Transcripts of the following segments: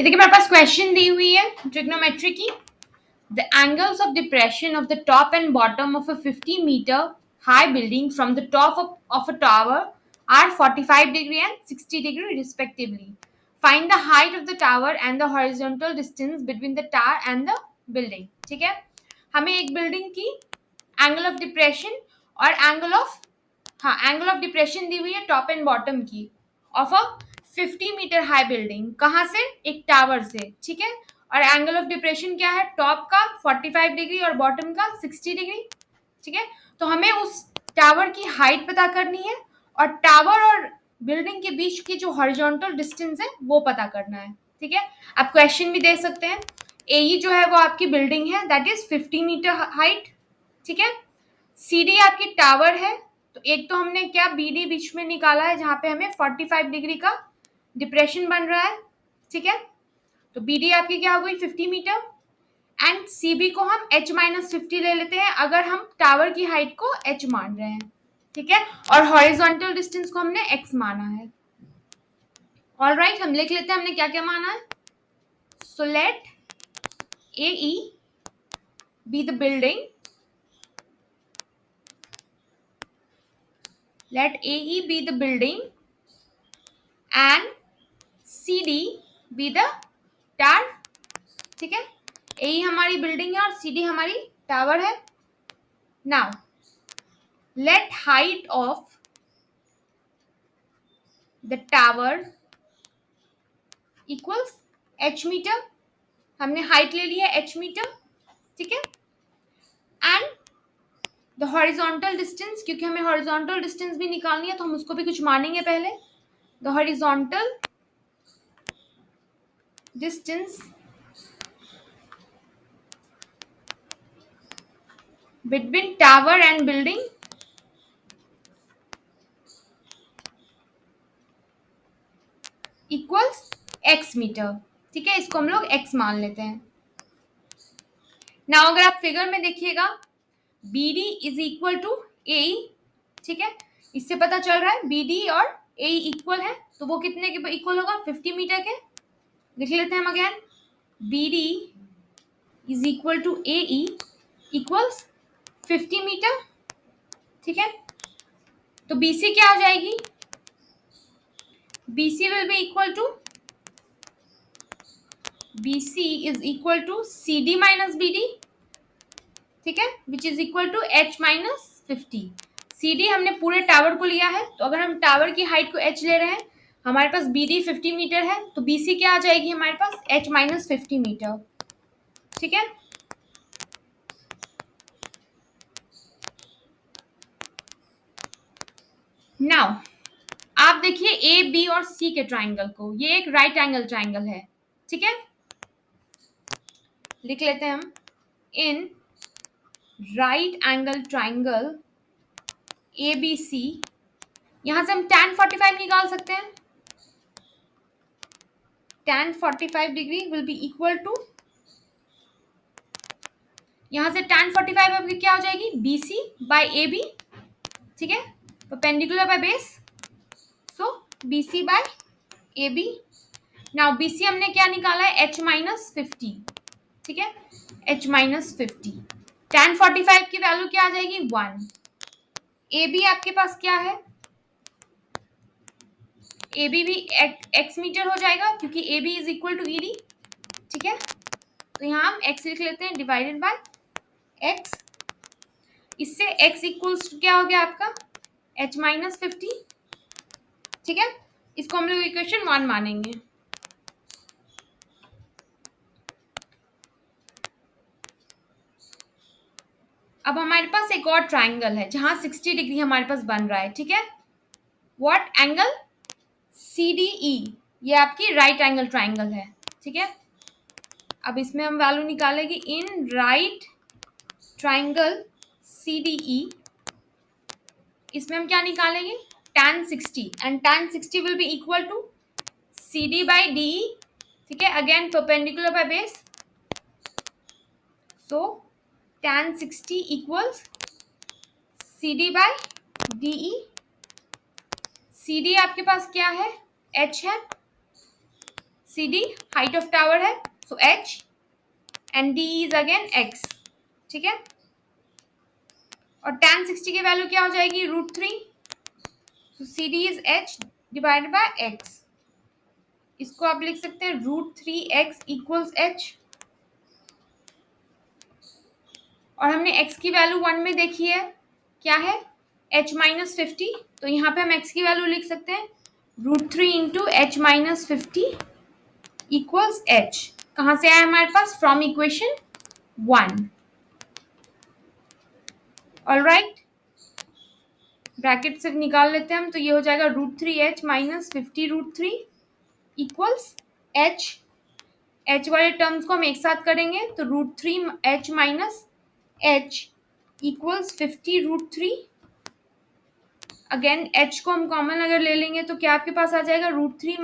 ये देखिए मेरे पास क्वेश्चन दी हुई है ट्रिग्नोमेट्री की। The angles of depression of the top and bottom of a 50 meter high building from the top of a tower are 45 degree and 60 degree respectively. Find the height of the tower and the horizontal distance between the tower and the building. ठीक है, हमें एक building की angle of depression और angle of angle of depression दी हुई है top and bottom की of a 50 metre high building. कहाँ से? एक टावर से। ठीक है, और एंगल ऑफ डिप्रेशन क्या है? टॉप का 45 डिग्री और बॉटम का 60 डिग्री। ठीक है, तो हमें उस टावर की हाइट पता करनी है और टावर और बिल्डिंग के बीच की जो हॉरिजॉन्टल डिस्टेंस है वो पता करना है। ठीक है, आप क्वेश्चन भी दे सकते हैं। एई जो है वो आपकी बिल्डिंग है, दैट इज 50 मीटर हाइट। ठीक है, सीडी आपकी टावर है, तो एक तो हमने क्या बीडी बीच में निकाला है जहां पे हमें 45 डिग्री का डिप्रेशन बन रहा है। ठीक है, तो बीडी आपकी क्या हो गई 50 मीटर एंड सीबी को हम h-50 ले लेते हैं अगर हम टावर की हाइट को h मान रहे हैं। ठीक है, और हॉरिजॉन्टल डिस्टेंस को हमने x माना है। ऑल राइट, हम लिख लेते हैं हमने क्या क्या माना है। So let AE be the building, let AE be the building and CD be the tower। ठीक है, AE हमारी बिल्डिंग है और CD हमारी टावर है। Now let height of the tower equals h meter. हमने हाइट ले ली है h मीटर। ठीक है, एंड द हॉरिजॉन्टल डिस्टेंस, क्योंकि हमें हॉरिजॉन्टल डिस्टेंस भी निकालनी है तो हम उसको भी कुछ मानेंगे पहले। The horizontal distance between tower and building equals x meter. ठीक है, इसको हम लोग x मान लेते हैं। ना अगर आप फिगर में देखिएगा BD is equal to AE। ठीक है, इससे पता चल रहा है BD और AE इक्वल है, तो वो कितने के इक्वल होगा? 50 मीटर के। लिख लेते हैं हम again, BD is equal to AE equals 50 meter. ठीक है, तो BC क्या हो जाएगी? BC will be equal to BC is equal to CD minus BD। ठीक है, which is equal to h-50। CD हमने पूरे टावर को लिया है, तो अगर हम टावर की हाइट को h ले रहे हैं, हमारे पास BD 50 मीटर है, तो BC क्या आ जाएगी हमारे पास? h-50 metre. ठीक है, नाउ आप देखिए ए बी और सी के ट्राइंगल को, ये एक राइट एंगल ट्राइंगल है। ठीक है, लिख लेते हैं हम, in right angle triangle ABC, यहां से हम tan 45 निकाल सकते हैं। tan 45 degree will be equal to, यहां से tan 45 आपकी क्या हो जाएगी? BC by AB। ठीक है, perpendicular by base, so BC by AB। Now BC हमने क्या निकाला है? h-50। ठीक है, h-50, tan 45 की वैल्यू क्या आ जाएगी? 1। AB आपके पास क्या है? AB भी x मीटर हो जाएगा क्योंकि AB is equal to ED। ठीक है, तो यहाँ हम x लिख लेते हैं डिवाइडेड बाय x। इससे x इक्वल्स क्या हो गया आपका? h-50। ठीक है, इसको हम लोग इक्वेशन 1 मानेंगे। अब हमारे पास एक और ट्राइंगल है जहां 60 डिग्री हमारे पास बन रहा है। ठीक है, व्हाट एंगल? CDE, ये आपकी राइट एंगल ट्राइंगल है। ठीक है, अब इसमें हम वैल्यू निकालेंगे इन राइट ट्राइंगल CDE। इसमें हम क्या निकालेंगे? tan 60, and tan 60 will be equal to CD by DE। ठीक है, again perpendicular by base, so tan 60 equals CD by DE। CD आपके पास क्या है? H है, CD हाइट ऑफ टावर है, so h, and d is again x, ठीक है। और tan 60 की वैल्यू क्या हो जाएगी, √3, सो CD is h divided by x। इसको आप लिख सकते हैं √3x इक्वल्स h, और हमने x की वैल्यू 1 में देखी है, क्या है, h-50, तो यहाँ पे हम x की वैल्यू लिख सकते हैं √3 इंटू h-50 इक्वल्स h। कहाँ से आया हमारे पास, फ्रॉम इक्वेशन 1। ऑलराइट, ब्रैकेट से निकाल लेते हैं हम, तो ये हो जाएगा √3h-50 इक्वल्स h। h वाले टर्म्स को हम एक साथ करेंगे, तो √3h-h इक्वल्स 50 √3। अगेन h को हम कॉमन अगर ले लेंगे तो क्या आपके पास आ जाएगा, √3 -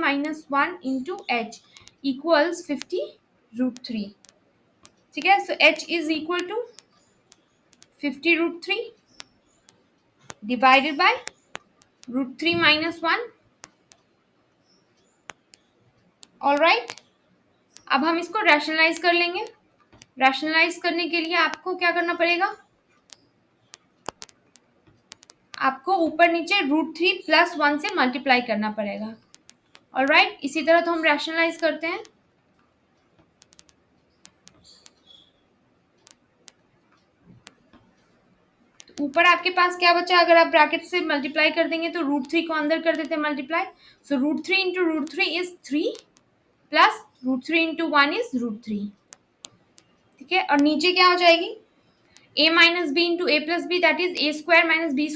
1 इंटू एच इक्वल्स 50 √3, ठीक है। So h is equal to 50 √3 divided by √3 - 1। Alright, अब हम इसको रैशनलाइज कर लेंगे। रैशनलाइज करने के लिए आपको क्या करना पड़ेगा, आपको ऊपर नीचे √3 + 1 से मल्टीप्लाई करना पड़ेगा। ऑलराइट, इसी तरह तो हम रैशनलाइज करते हैं। तो ऊपर आपके पास क्या बचा, अगर आप ब्रैकेट से मल्टीप्लाई कर देंगे तो √3 को अंदर कर देते हैं multiply, so √3 into √3 is 3 plus √3 into 1 is √3, ठीक है। और नीचे क्या हो जाएगी, a - b into a + b, that is a² - b²।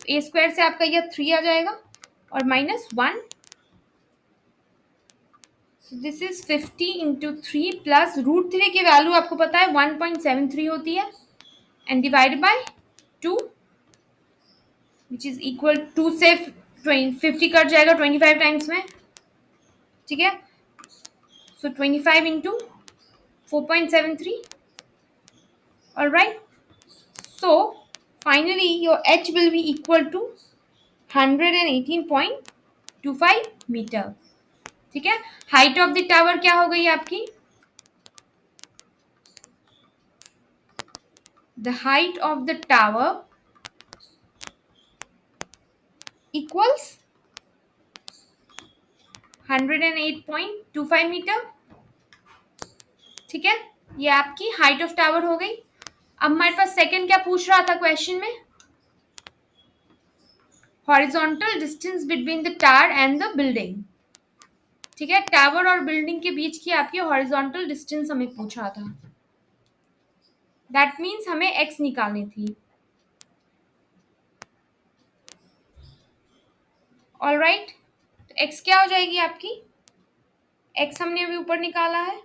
a² से आपका यह 3 आ जाएगा और -1, दिस इज 50 इंटू 3 प्लस √3 की वैल्यू आपको पता है 1.73 होती है, and divide by 2 which is equal 2 से 50 कट जाएगा 25 टाइम्स में, ठीक है। So 25 into 4.73। Alright, so finally your h will be equal to 118.25 meter, ठीक है। हाइट ऑफ द टावर क्या हो गई आपकी, the height of the tower equals 108.25 meter, ठीक है। ये आपकी हाइट ऑफ टावर हो गई। अब हमारे पास सेकंड क्या पूछ रहा था क्वेश्चन में, horizontal distance between the tower and the building, ठीक है। टावर और बिल्डिंग के बीच की आपकी हॉरिजॉन्टल डिस्टेंस हमें पूछा था, दैट मीन्स हमें x निकालनी थी। ऑलराइट, तो x क्या हो जाएगी आपकी, x हमने अभी ऊपर निकाला है,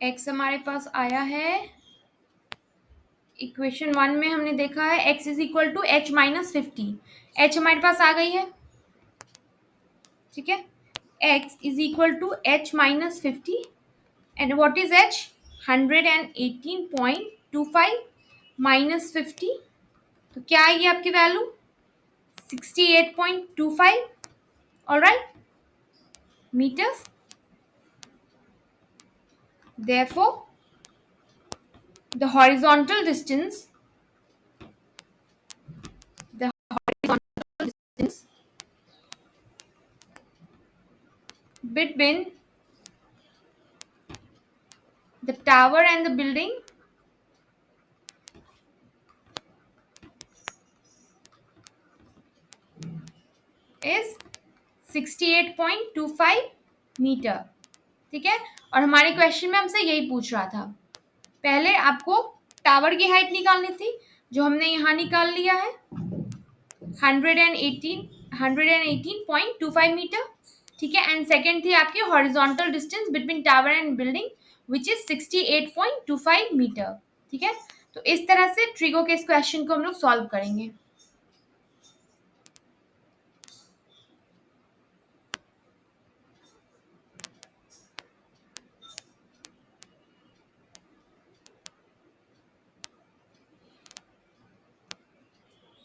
x हमारे पास आया है इक्वेशन 1 में, हमने देखा है x is equal to h-50, h हमारे पास आ गई है, ठीक है। x is equal to h-50, and what is h, 118.25 - 50, तो क्या आएगी आपकी value, 68.25, alright, meters. Therefore, the horizontal distance between the tower and the building is 68.25 meter, ठीक है। और हमारे क्वेश्चन में हमसे यही पूछ रहा था, पहले आपको टावर की हाइट निकालनी थी, जो हमने यहाँ निकाल लिया है 118.25 मीटर, ठीक है। एंड सेकेंड थी आपकी horizontal distance between tower and building which is 68.25 meter, ठीक है। तो इस तरह से ट्रिगो के इस क्वेश्चन को हम लोग सॉल्व करेंगे।